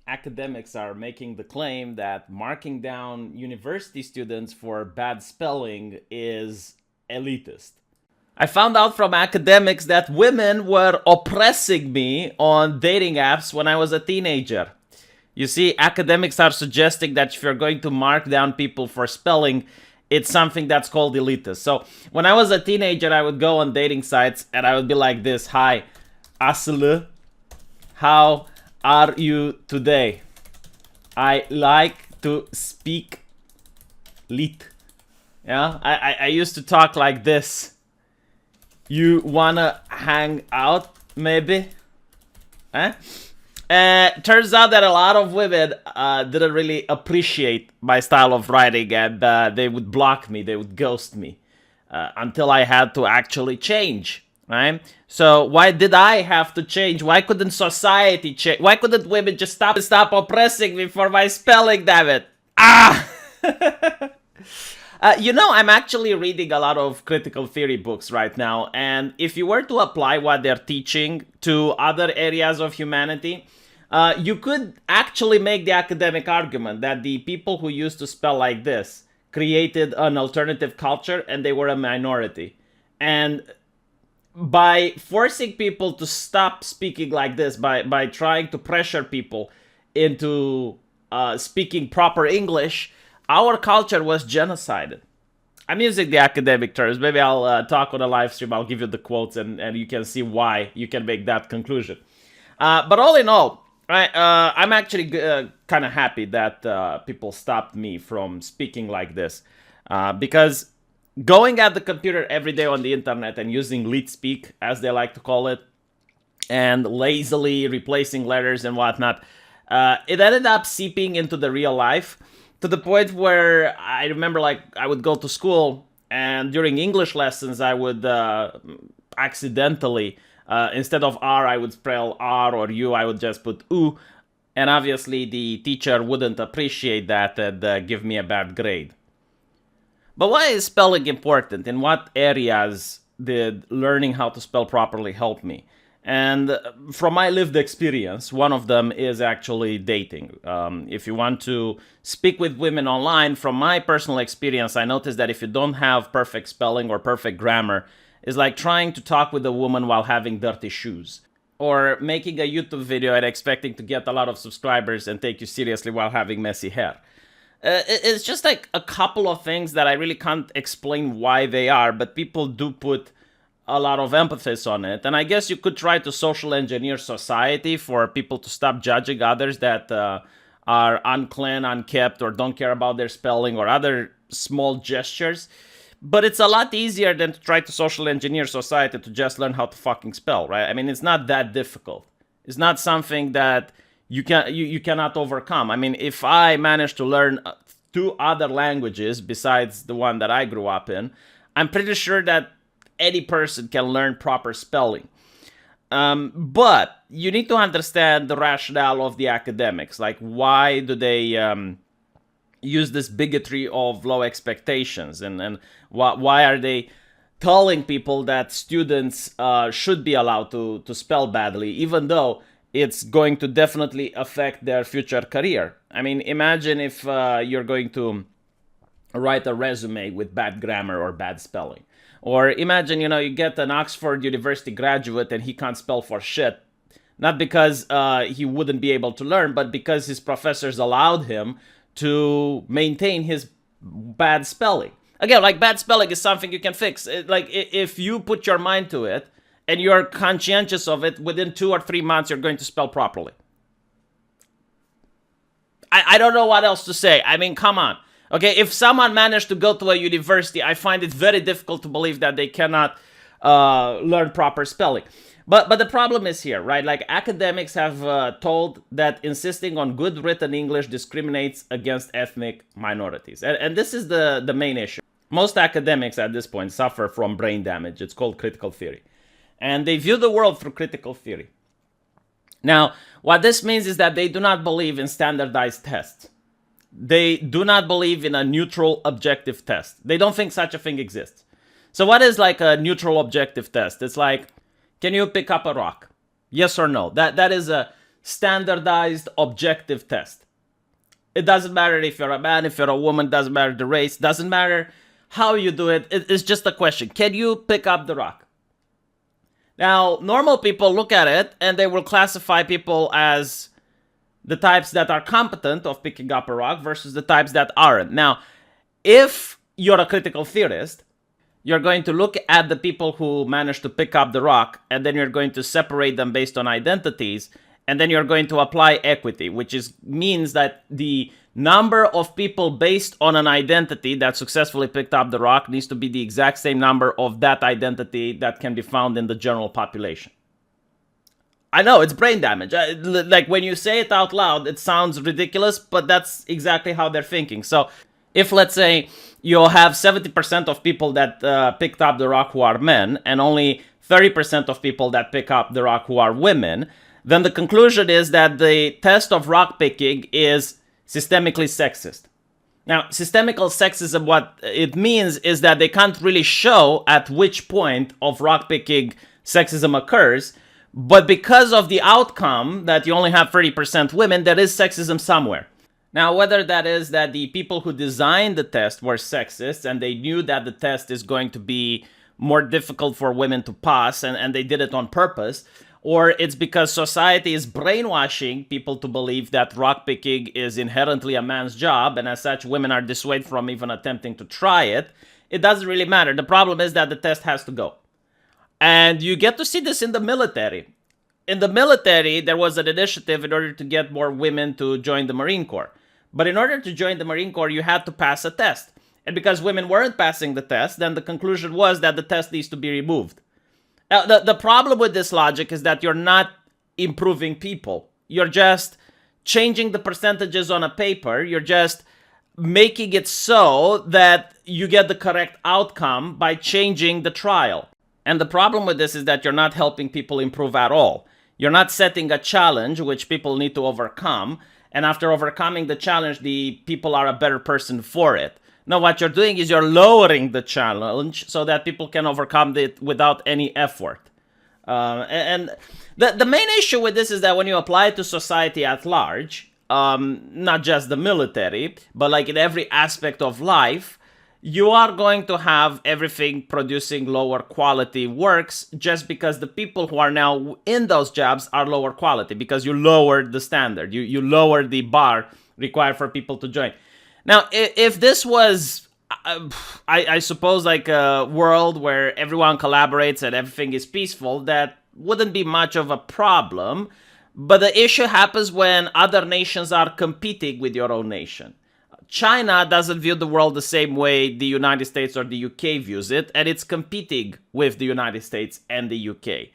academics are making the claim that marking down university students for bad spelling is elitist. I found out from academics that women were oppressing me on dating apps when I was a teenager. You see, academics are suggesting that if you're going to mark down people for spelling, it's something that's called elitist. So when I was a teenager, I would go on dating sites and I would be like this: "Hi, Aslı, how are you today? I like to speak lit." Yeah, I used to talk like this. "You wanna hang out, maybe?" Eh? Turns out that a lot of women didn't really appreciate my style of writing, and they would block me, they would ghost me, until I had to actually change, right? So why did I have to change? Why couldn't society change? Why couldn't women just stop oppressing me for my spelling, damn it? Ah! I'm actually reading a lot of critical theory books right now, and if you were to apply what they're teaching to other areas of humanity, you could actually make the academic argument that the people who used to spell like this created an alternative culture and they were a minority. And by forcing people to stop speaking like this, by trying to pressure people into speaking proper English, our culture was genocided. I'm using the academic terms. Maybe I'll talk on a live stream. I'll give you the quotes and you can see why you can make that conclusion. But all in all, right, I'm actually kind of happy that people stopped me from speaking like this. Because going at the computer every day on the internet and using leet speak, as they like to call it, and lazily replacing letters and whatnot, it ended up seeping into the real life, to the point where I remember, like, I would go to school and during English lessons I would accidentally, instead of R, I would spell R, or U, I would just put U, and obviously the teacher wouldn't appreciate that and give me a bad grade. But why is spelling important? In what areas did learning how to spell properly help me? And from my lived experience, one of them is actually dating. If you want to speak with women online, from my personal experience, I noticed that if you don't have perfect spelling or perfect grammar, it's like trying to talk with a woman while having dirty shoes. Or making a YouTube video and expecting to get a lot of subscribers and take you seriously while having messy hair. It's just like a couple of things that I really can't explain why they are, but people do put a lot of emphasis on it. And I guess you could try to social engineer society for people to stop judging others that are unclean, unkept, or don't care about their spelling or other small gestures. But it's a lot easier than to try to social engineer society to just learn how to fucking spell, right? I mean, it's not that difficult. It's not something that you cannot overcome. I mean, if I manage to learn two other languages besides the one that I grew up in, I'm pretty sure that any person can learn proper spelling. But you need to understand the rationale of the academics. Like, why do they use this bigotry of low expectations? And why are they telling people that students should be allowed to spell badly, even though it's going to definitely affect their future career? I mean, imagine if you're going to write a resume with bad grammar or bad spelling. Or imagine, you get an Oxford University graduate and he can't spell for shit. Not because he wouldn't be able to learn, but because his professors allowed him to maintain his bad spelling. Again, like, bad spelling is something you can fix. Like, if you put your mind to it and you're conscientious of it, within 2 or 3 months, you're going to spell properly. I don't know what else to say. I mean, come on. Okay, if someone managed to go to a university, I find it very difficult to believe that they cannot learn proper spelling. But the problem is here, right? Like, academics have told that insisting on good written English discriminates against ethnic minorities. And this is the main issue. Most academics at this point suffer from brain damage. It's called critical theory. And they view the world through critical theory. Now, what this means is that they do not believe in standardized tests. They do not believe in a neutral objective test. They don't think such a thing exists. So what is like a neutral objective test? It's like, can you pick up a rock? Yes or no? That is a standardized, objective test. It doesn't matter if you're a man, if you're a woman, doesn't matter the race, doesn't matter how you do it. It's just a question. Can you pick up the rock? Now, normal people look at it and they will classify people as the types that are competent of picking up a rock versus the types that aren't. Now, if you're a critical theorist, you're going to look at the people who managed to pick up the rock, and then you're going to separate them based on identities, and then you're going to apply equity, which means that the number of people based on an identity that successfully picked up the rock needs to be the exact same number of that identity that can be found in the general population. I know, it's brain damage. Like, when you say it out loud, it sounds ridiculous, but that's exactly how they're thinking. So if, let's say, you'll have 70% of people that picked up the rock who are men, and only 30% of people that pick up the rock who are women, then the conclusion is that the test of rock picking is systemically sexist. Now, systemical sexism, what it means is that they can't really show at which point of rock picking sexism occurs, but because of the outcome that you only have 30% women, there is sexism somewhere. Now, whether that is that the people who designed the test were sexist and they knew that the test is going to be more difficult for women to pass and they did it on purpose, or it's because society is brainwashing people to believe that rock picking is inherently a man's job and as such women are dissuaded from even attempting to try it, it doesn't really matter. The problem is that the test has to go. And you get to see this in the military. In the military, there was an initiative in order to get more women to join the Marine Corps. But in order to join the Marine Corps, you had to pass a test. And because women weren't passing the test, then the conclusion was that the test needs to be removed. Now, the problem with this logic is that you're not improving people. You're just changing the percentages on a paper. You're just making it so that you get the correct outcome by changing the trial. And the problem with this is that you're not helping people improve at all. You're not setting a challenge which people need to overcome. And after overcoming the challenge, the people are a better person for it. No, what you're doing is you're lowering the challenge so that people can overcome it without any effort. And the main issue with this is that when you apply it to society at large, not just the military, but like in every aspect of life, you are going to have everything producing lower quality works just because the people who are now in those jobs are lower quality because you lowered the standard. You lowered the bar required for people to join. Now, if this was, I suppose, like a world where everyone collaborates and everything is peaceful, that wouldn't be much of a problem. But the issue happens when other nations are competing with your own nation. China doesn't view the world the same way the United States or the UK views it, and it's competing with the United States and the UK.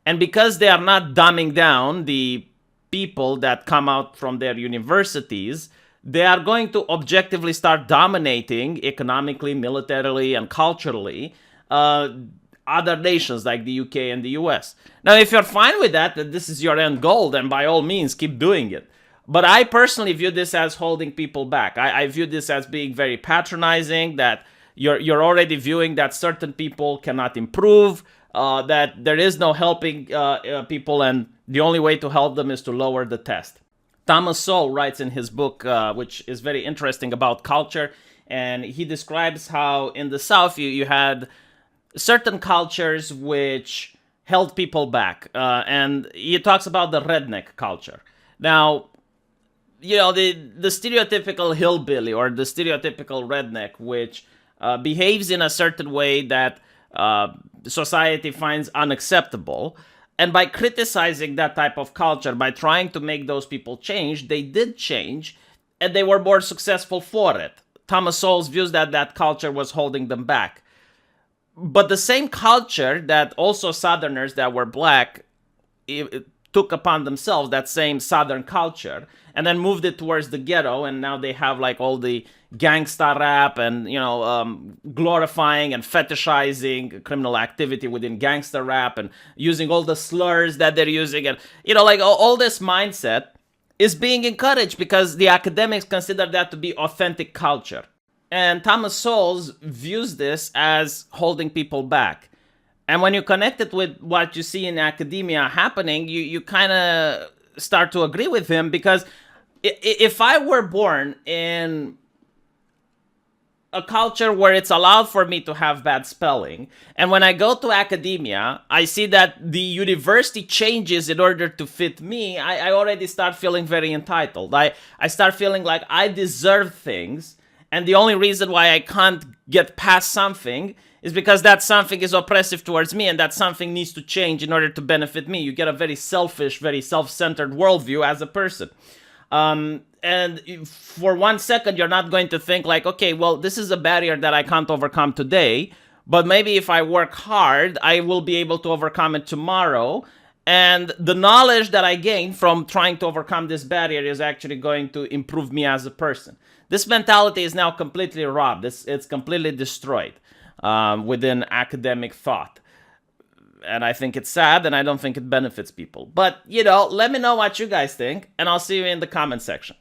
And because they are not dumbing down the people that come out from their universities, they are going to objectively start dominating economically, militarily, and culturally other nations like the UK and the US. Now, if you're fine with that this is your end goal, then by all means, keep doing it. But I personally view this as holding people back. I view this as being very patronizing, that you're already viewing that certain people cannot improve, that there is no helping people, and the only way to help them is to lower the test. Thomas Sowell writes in his book, which is very interesting, about culture, and he describes how in the South you had certain cultures which held people back, and he talks about the redneck culture. Now, you know, the stereotypical hillbilly or the stereotypical redneck, which behaves in a certain way that society finds unacceptable. And by criticizing that type of culture, by trying to make those people change, they did change, and they were more successful for it. Thomas Sowell views that that culture was holding them back. But the same culture that also Southerners that were black took upon themselves, that same Southern culture, and then moved it towards the ghetto, and now they have like all the gangsta rap and, you know, glorifying and fetishizing criminal activity within gangster rap and using all the slurs that they're using, and, you know, like all this mindset is being encouraged because the academics consider that to be authentic culture. And Thomas Sowell views this as holding people back. And when you connect it with what you see in academia happening, you kind of start to agree with him, because if I were born in a culture where it's allowed for me to have bad spelling, and when I go to academia, I see that the university changes in order to fit me, I already start feeling very entitled. I start feeling like I deserve things, and the only reason why I can't get past something is because that something is oppressive towards me, and that something needs to change in order to benefit me. You get a very selfish, very self-centered worldview as a person. And for 1 second, you're not going to think like, okay, well, this is a barrier that I can't overcome today, but maybe if I work hard, I will be able to overcome it tomorrow. And the knowledge that I gain from trying to overcome this barrier is actually going to improve me as a person. This mentality is now completely robbed. It's completely destroyed within academic thought. And I think it's sad, and I don't think it benefits people. But, let me know what you guys think, and I'll see you in the comment section.